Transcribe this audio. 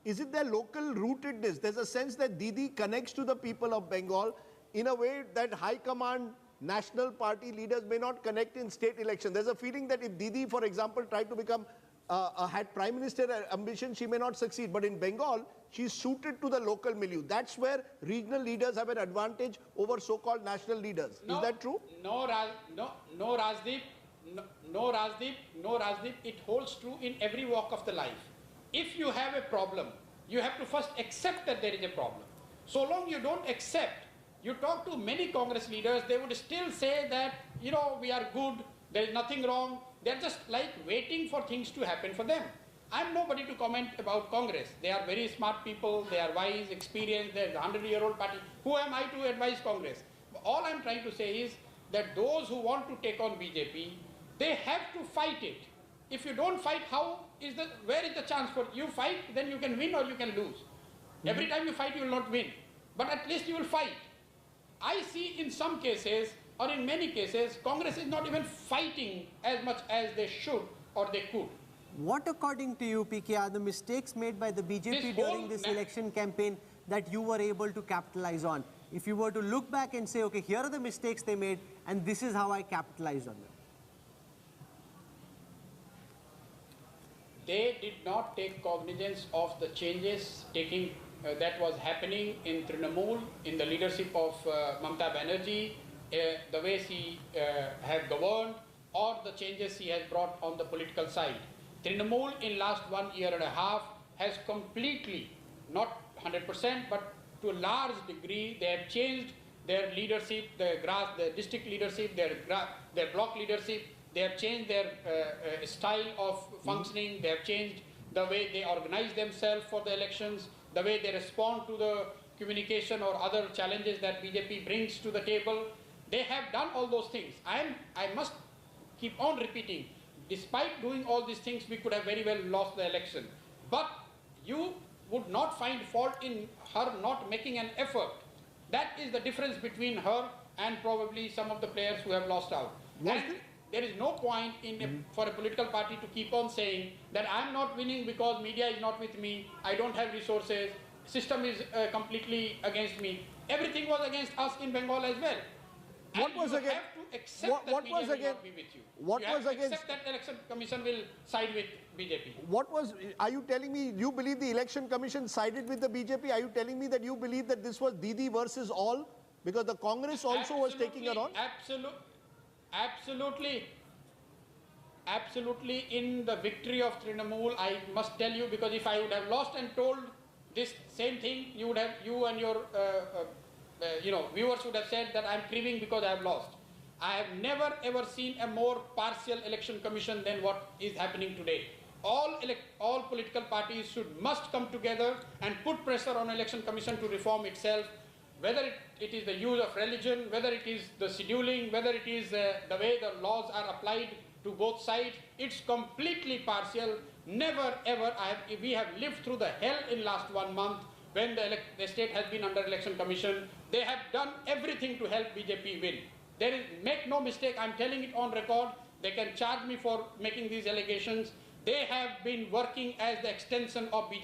Is it their local rootedness? There's a sense that Didi connects to the people of Bengal in a way that high command national party leaders may not connect in state election. There's a feeling that if Didi, for example, tried to become had prime minister ambition, she may not succeed. But in Bengal, she's suited to the local milieu. That's where regional leaders have an advantage over so-called national leaders. No, is that true? No, Rajdeep. No, Rajdeep. It holds true in every walk of the life. If you have a problem, you have to first accept that there is a problem. So long you don't accept, you talk to many Congress leaders, they would still say that, we are good, there is nothing wrong. They're just like waiting for things to happen for them. I'm nobody to comment about Congress. They are very smart people, they are wise, experienced, they're a 100-year-old party. Who am I to advise Congress? All I'm trying to say is that those who want to take on BJP, they have to fight it. If you don't fight, where is the chance for you fight? Then you can win or you can lose. Every time you fight, you will not win. But at least you will fight. I see in some cases, or in many cases, Congress is not even fighting as much as they should or they could. What, according to you, PK, are the mistakes made by the BJP during this election campaign that you were able to capitalize on? If you were to look back and say, okay, here are the mistakes they made, and this is how I capitalized on them. They did not take cognizance of the changes that was happening in Trinamool, in the leadership of Mamata Banerjee, the way she has governed, or the changes she has brought on the political side. Trinamool in last 1.5 years has completely, not 100%, but to a large degree, they have changed their leadership, their district leadership, their block leadership. They have changed their style of functioning. They have changed the way they organize themselves for the elections, the way they respond to the communication or other challenges that BJP brings to the table. They have done all those things. I must keep on repeating, despite doing all these things, we could have very well lost the election. But you would not find fault in her not making an effort. That is the difference between her and probably some of the players who have lost out. There is no point for a political party to keep on saying that I'm not winning because media is not with me, I don't have resources, system is completely against me. Everything was against us in Bengal as well. What was against? You have to accept that media will not be with you. What was against? Accept that election commission will side with BJP. Are you telling me you believe the election commission sided with the BJP? Are you telling me that you believe that this was Didi versus all? Because the Congress also was taking her on? Absolutely. In the victory of Trinamool, I must tell you, because if I would have lost and told this same thing, you and your viewers would have said that I'm grieving because I have lost. I have never ever seen a more partial election commission than what is happening today. All political parties must come together and put pressure on election commission to reform itself. Whether it is the use of religion, whether it is the scheduling, whether it is the way the laws are applied to both sides, it's completely partial. Never ever, we have lived through the hell in last 1 month when the state has been under election commission. They have done everything to help BJP win. Make no mistake, I'm telling it on record, they can charge me for making these allegations. They have been working as the extension of BJP.